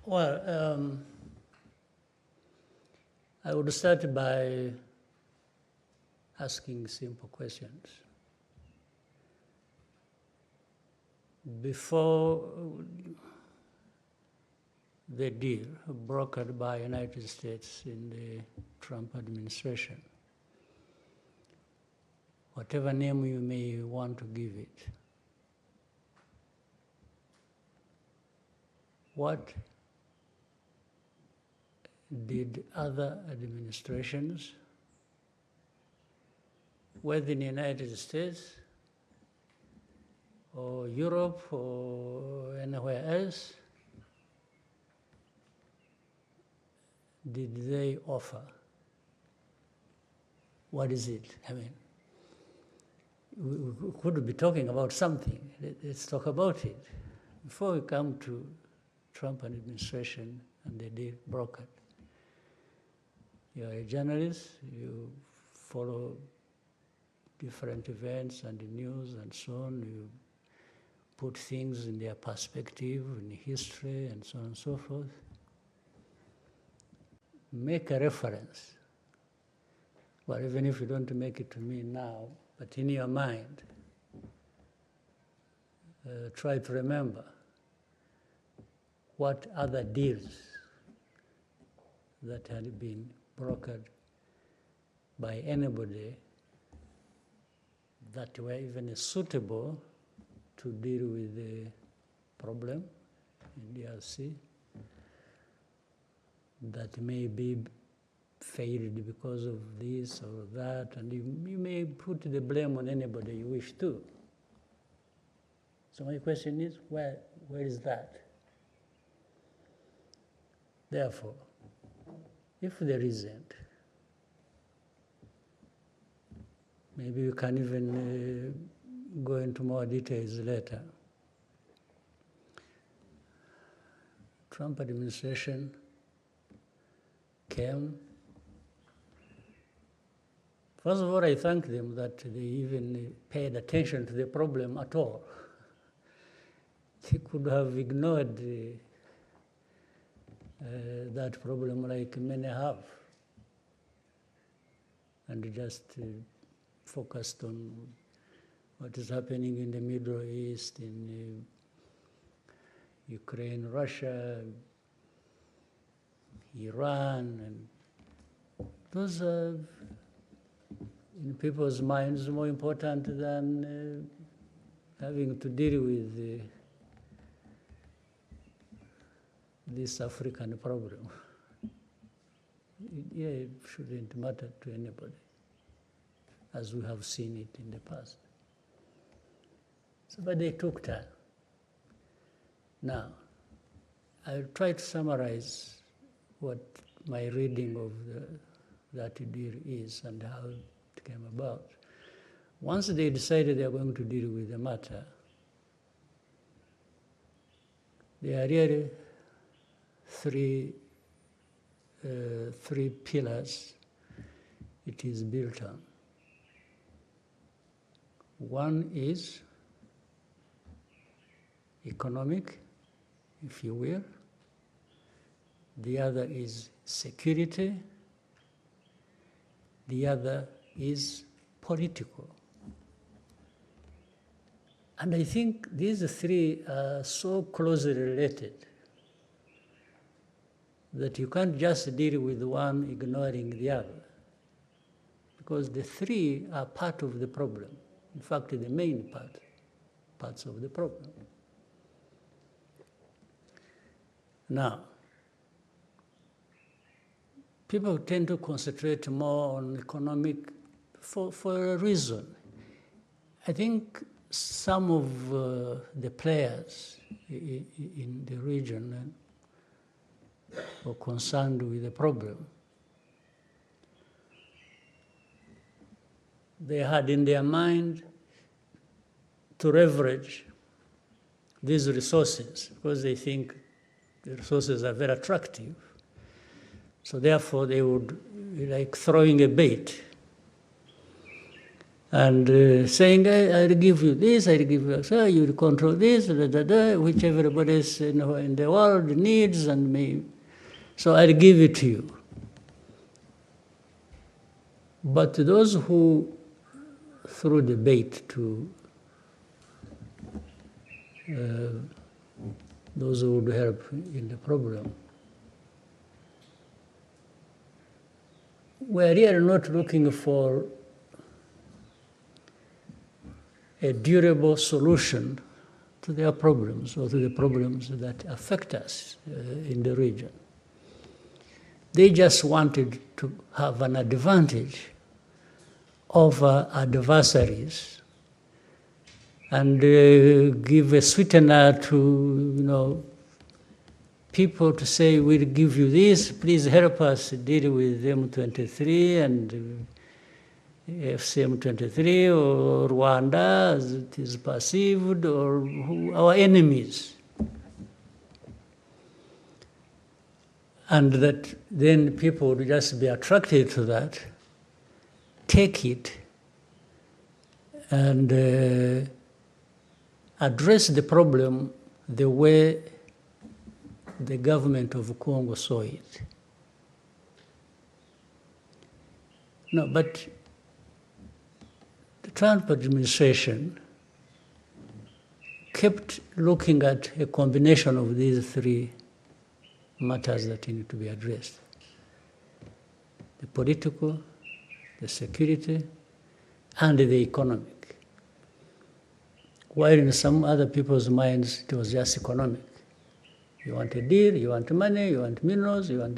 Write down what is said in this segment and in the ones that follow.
Well, I would start by asking simple questions. Before the deal brokered by United States in the Trump administration, whatever name you may want to give it, what did other administrations, whether in the United States or Europe or anywhere else, did they offer? What is it? I mean, we could be talking about something. Let's talk about it. Before we come to Trump administration and the deal brokered, you're a journalist, you follow different events and the news and so on, you put things in their perspective, in history and so on and so forth. Make a reference, well, even if you don't make it to me now, but in your mind, try to remember what other deals that had been brokered by anybody that were even suitable to deal with the problem in DRC, that may be failed because of this or that, and you may put the blame on anybody you wish to. So my question is, where is that? Therefore, if there isn't, maybe you can even go into more details later. Trump administration came. First of all, I thank them that they even paid attention to the problem at all. They could have ignored that problem like many have, and just focused on what is happening in the Middle East, in Ukraine, Russia, Iran, and those are, in people's minds, more important than having to deal with this African problem. Yeah, it shouldn't matter to anybody, as we have seen it in the past. So, but they took time. Now, I'll try to summarize what my reading of that deal is and how it came about. Once they decided they are going to deal with the matter, there are really three pillars it is built on. One is economic, if you will. The other is security. The other is political. And I think these three are so closely related that you can't just deal with one ignoring the other, because the three are part of the problem. In fact, the main parts of the problem. Now, people tend to concentrate more on economic for a reason. I think some of the players in the region were concerned with the problem. They had in their mind to leverage these resources because they think the resources are very attractive. So therefore they would, like throwing a bait, and saying, I'll give you this, I'll give you so you control this, which everybody is, in the world needs and may. So I'll give it to you. But those who threw the bait to those who would help in the problem, we're really not looking for a durable solution to their problems or to the problems that affect us in the region. They just wanted to have an advantage over adversaries and give a sweetener to people to say, we'll give you this, please help us deal with M23 and FCM23 or Rwanda as it is perceived, or our enemies. And that then people would just be attracted to that, take it, and address the problem the way the government of Congo saw it. No, but the Trump administration kept looking at a combination of these three matters that need to be addressed: the political, the security, and the economic. While in some other people's minds, it was just economic. You want a deal, you want money, you want minerals, you want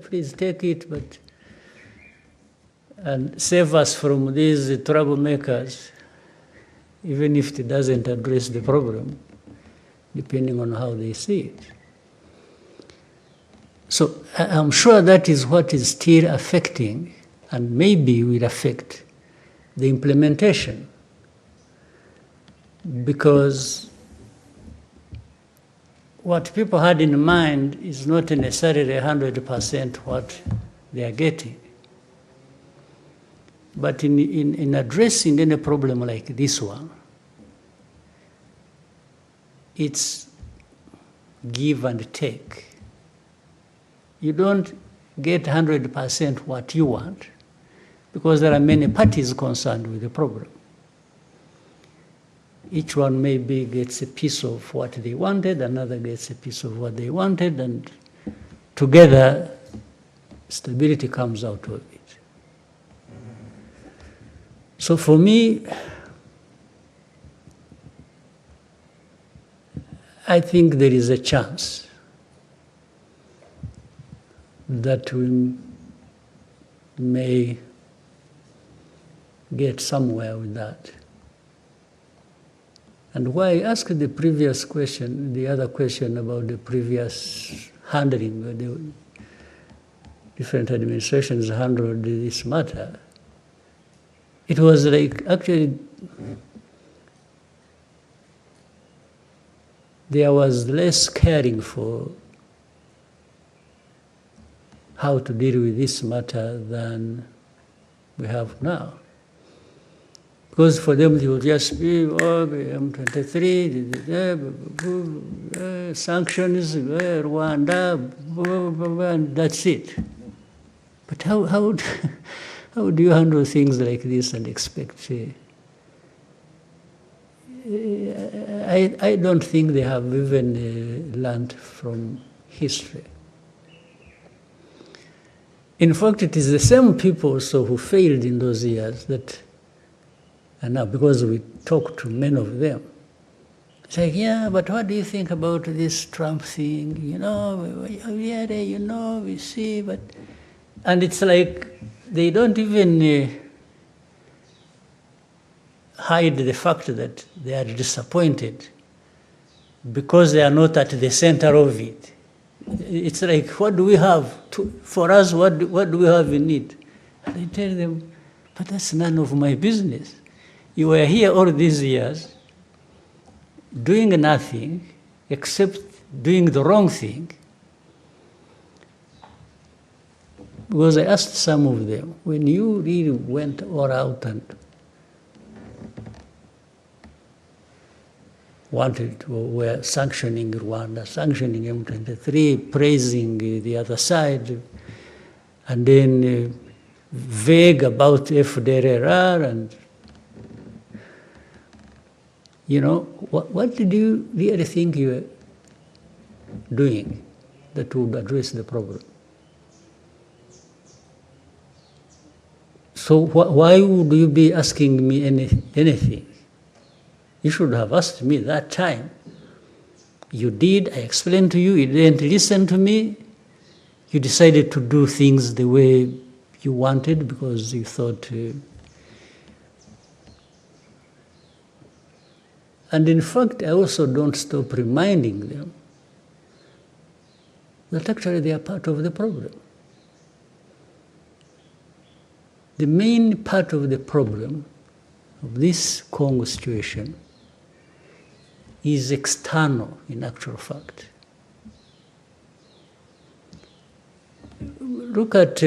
please take it, and save us from these troublemakers, even if it doesn't address the problem, depending on how they see it. So I'm sure that is what is still affecting, and maybe will affect, the implementation. Because what people had in mind is not necessarily 100% what they are getting. But in addressing any problem like this one, it's give and take. You don't get 100% what you want, because there are many parties concerned with the problem. Each one maybe gets a piece of what they wanted, another gets a piece of what they wanted, and together stability comes out of it. So for me, I think there is a chance that we may get somewhere with that. And why I asked the previous question, the other question about the previous handling, the different administrations handled this matter, it was like actually there was less caring for how to deal with this matter than we have now. Because for them it will just be, M23, sanctions, Rwanda, and that's it. But how do you handle things like this and expect? I don't think they have even learned from history. In fact, it is the same people also who failed in those years that, and now because we talk to many of them, it's like, yeah, but what do you think about this Trump thing? We see, but, and it's like they don't even hide the fact that they are disappointed because they are not at the center of it. It's like, what do we have? For us, what do we have in it? And I tell them, but that's none of my business. You were here all these years doing nothing except doing the wrong thing. Because I asked some of them, when you really went all out and were sanctioning Rwanda, sanctioning M23, praising the other side, and then vague about FDLR, and what did you really think you were doing that would address the problem? So why would you be asking me anything? You should have asked me that time. You did, I explained to you, you didn't listen to me. You decided to do things the way you wanted because you thought... And in fact, I also don't stop reminding them that actually they are part of the problem. The main part of the problem of this Congo situation is external, in actual fact. Look at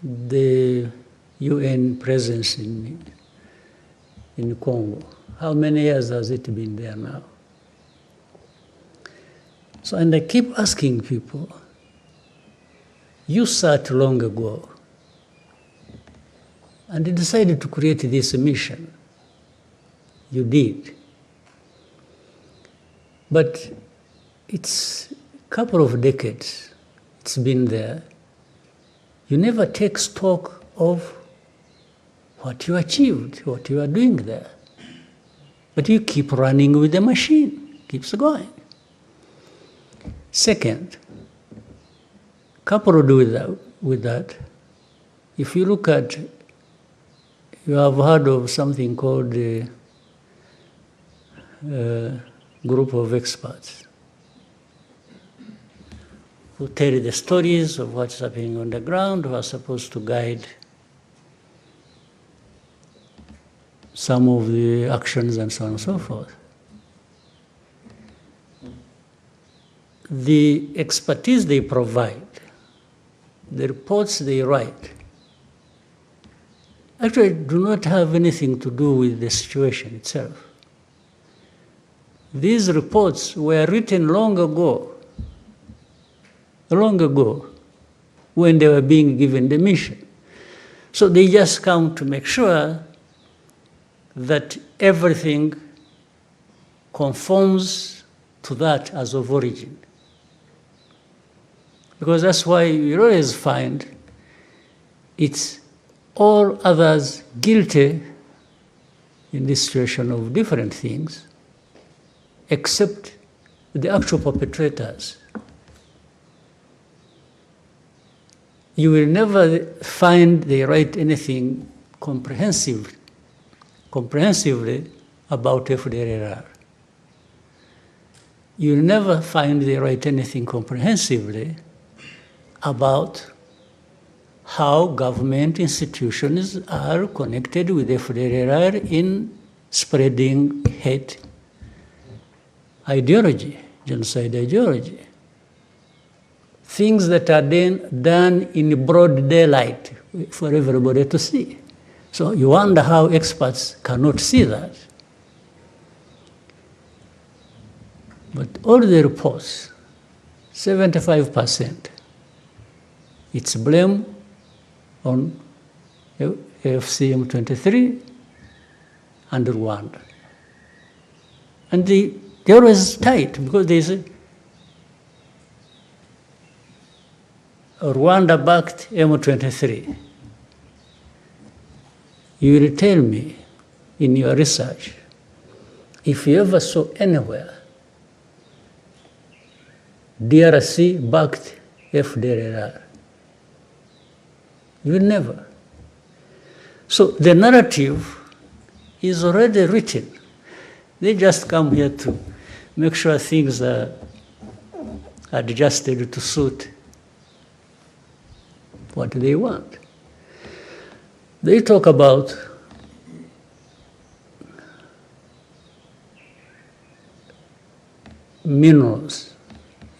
the UN presence in Congo. How many years has it been there now? So, and I keep asking people, you sat long ago and decided to create this mission. You did. But it's a couple of decades it's been there. You never take stock of what you achieved, what you are doing there. But you keep running with the machine, keeps going. Second, coupled with that, if you look at, you have heard of something called the group of experts who tell the stories of what's happening on the ground, who are supposed to guide some of the actions and so on and so forth. The expertise they provide, the reports they write, actually do not have anything to do with the situation itself. These reports were written long ago, when they were being given the mission. So they just come to make sure that everything conforms to that as of origin. Because that's why you always find it's all others guilty in this situation of different things, except the actual perpetrators. You will never find they write anything comprehensively about FDLR. You will never find they write anything comprehensively about how government institutions are connected with FDLR in spreading hate ideology, genocide ideology. Things that are then done in broad daylight for everybody to see. So you wonder how experts cannot see that. But all the reports, 75%, it's blame on AFC M23 and Rwanda. And they're always tight because they say, Rwanda backed M23. You will tell me in your research, if you ever saw anywhere DRC backed FDLR, you will never. So the narrative is already written. They just come here to make sure things are adjusted to suit what they want. They talk about minerals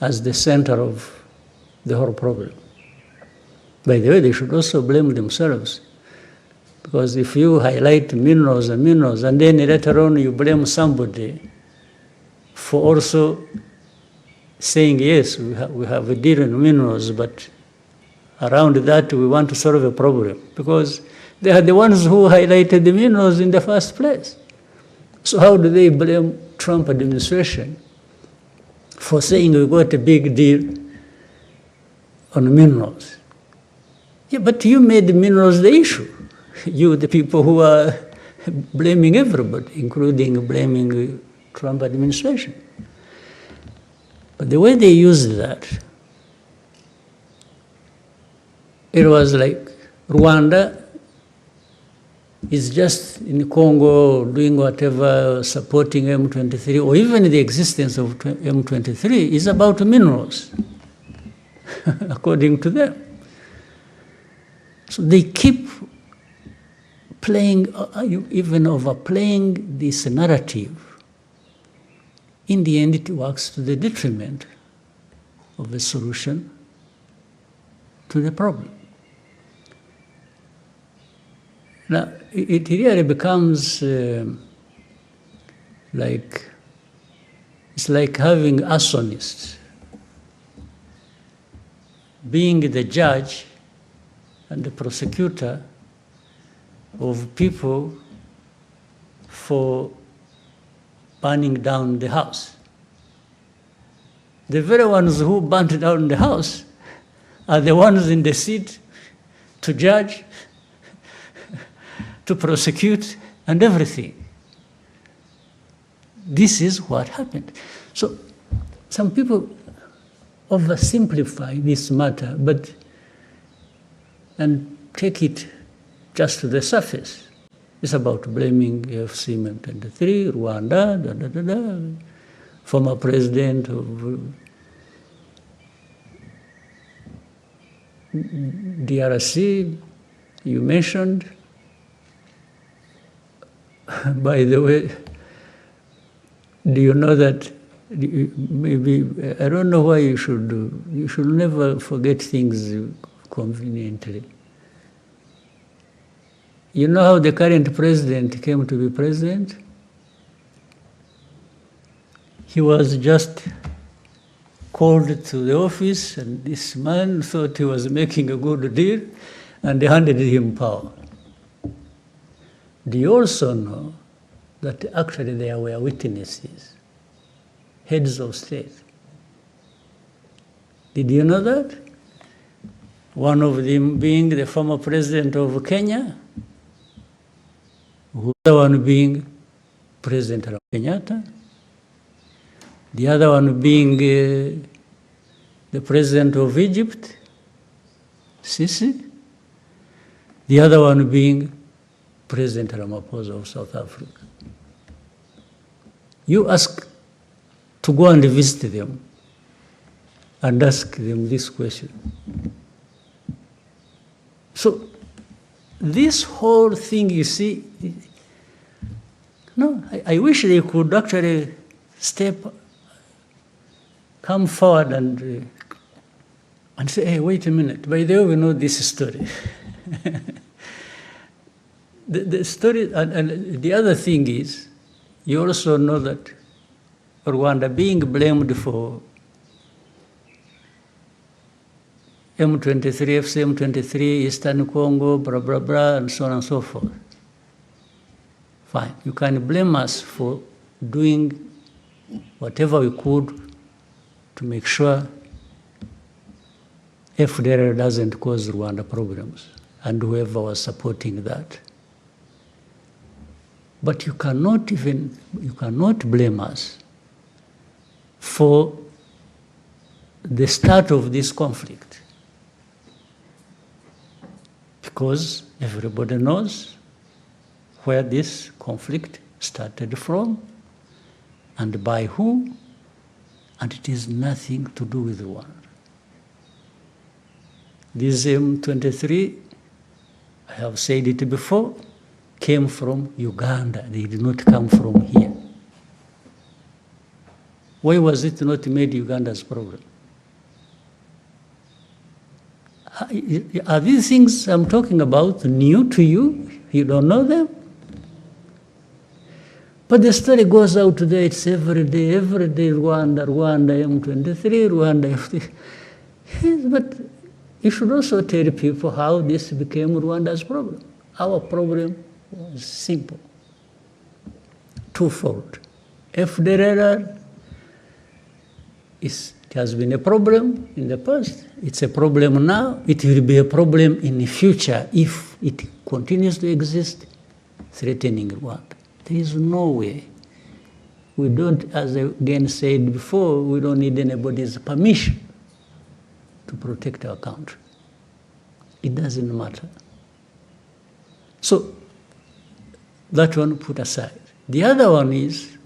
as the center of the whole problem. By the way, they should also blame themselves Because if you highlight minerals, and then later on you blame somebody for also saying, yes, we have a deal in minerals, but around that we want to solve a problem. Because they are the ones who highlighted the minerals in the first place. So how do they blame Trump administration for saying we got a big deal on minerals? Yeah, but you made the minerals the issue. You, the people who are blaming everybody, including blaming Trump administration. But the way they used that, it was like Rwanda is just in Congo doing whatever, supporting M23, or even the existence of M23 is about minerals, according to them. So they keep playing, even overplaying this narrative. In the end, it works to the detriment of the solution to the problem. Now, it really becomes like, it's like having arsonists being the judge and the prosecutor of people for burning down the house. The very ones who burnt down the house are the ones in the seat to judge, to prosecute, and everything. This is what happened. So some people oversimplify this matter, and take it just to the surface. It's about blaming AFC M23, Rwanda, former president of DRC, you mentioned. By the way, do you know that maybe, I don't know why you should never forget things conveniently. You know how the current president came to be president? He was just called to the office, and this man thought he was making a good deal, and they handed him power. Do you also know that actually there were witnesses, heads of state? Did you know that? One of them being the former president of Kenya, the other one being President Kenyatta, the other one being the president of Egypt, Sisi, the other one being President Ramaphosa of South Africa. You ask to go and visit them and ask them this question. So this whole thing, you see, no, I wish they could actually come forward and say, hey, wait a minute, by the way, we know this story. The story, and the other thing is, you also know that Rwanda being blamed for M23, FC M23, Eastern Congo, blah, blah, blah, and so on and so forth. Fine. You can blame us for doing whatever we could to make sure FDR doesn't cause Rwanda problems, and whoever was supporting that. But you cannot blame us for the start of this conflict, because everybody knows where this conflict started from and by who, and it is nothing to do with Rwanda. This M23, I have said it before, came from Uganda. They did not come from here. Why was it not made Uganda's problem? Are these things I'm talking about new to you? You don't know them? But the story goes out there, it's every day, Rwanda, M23, Rwanda. Yes, but you should also tell people how this became Rwanda's problem. Our problem was simple, twofold. FDLR it has been a problem in the past, it's a problem now, it will be a problem in the future if it continues to exist, threatening Rwanda. There is no way. We don't, as I again said before, we don't need anybody's permission to protect our country. It doesn't matter. So that one put aside. The other one is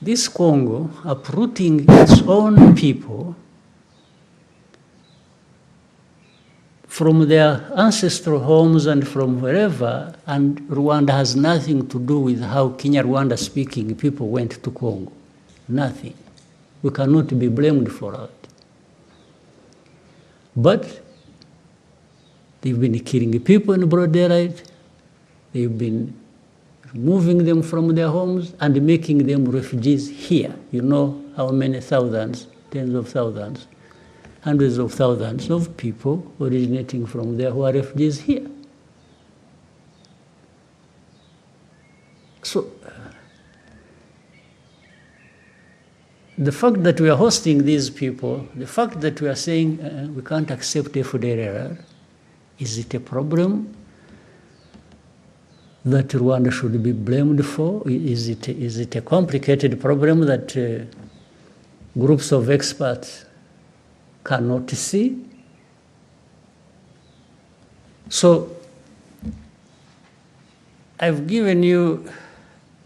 this Congo uprooting its own people from their ancestral homes and from wherever, and Rwanda has nothing to do with how Kinyarwanda speaking people went to Congo. Nothing. We cannot be blamed for it. But they've been killing people in broad daylight. They've been moving them from their homes and making them refugees here. You know how many thousands, tens of thousands, hundreds of thousands of people originating from there who are refugees here. So the fact that we are hosting these people, the fact that we are saying we can't accept FDLR, is it a problem that Rwanda should be blamed for? Is it a complicated problem that groups of experts cannot see? So I've given you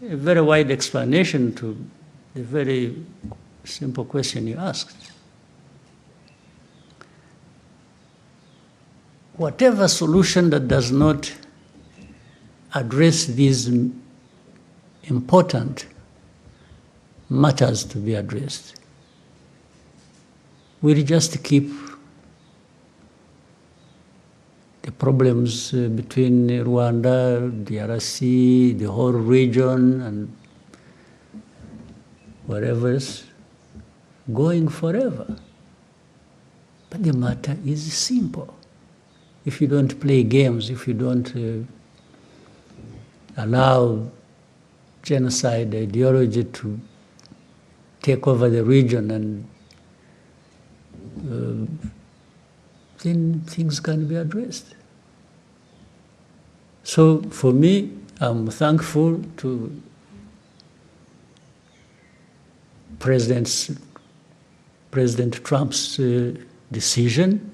a very wide explanation to the very simple question you asked. Whatever solution that does not address these important matters to be addressed will just keep the problems between Rwanda, DRC, the whole region, and wherever else going forever. But the matter is simple. If you don't play games, if you don't allow genocide ideology to take over the region, and then things can be addressed. So for me, I'm thankful to President Trump's decision.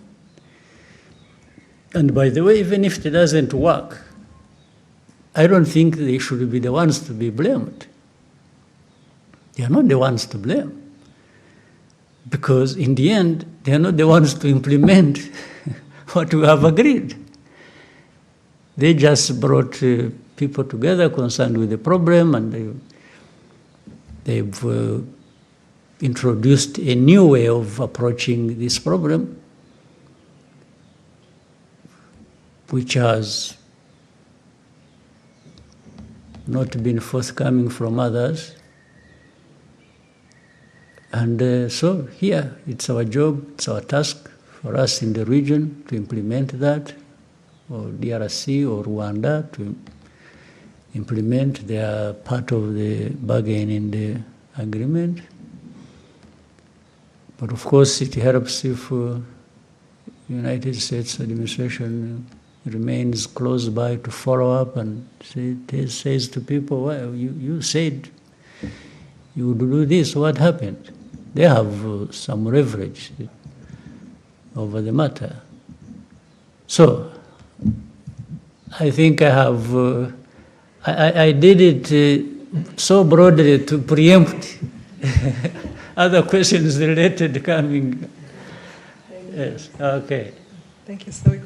And by the way, even if it doesn't work, I don't think they should be the ones to be blamed. They are not the ones to blame. Because in the end, they are not the ones to implement what we have agreed. They just brought people together concerned with the problem, and they've introduced a new way of approaching this problem, which has not been forthcoming from others. And so here, it's our job, it's our task for us in the region to implement that, or DRC or Rwanda to implement their part of the bargain in the agreement. But of course, it helps if the United States administration remains close by to follow up and says to people, well, you said you would do this, what happened? They have some leverage over the matter. So I think I have, I did it so broadly to preempt other questions related coming. Yes, okay. Thank you so much.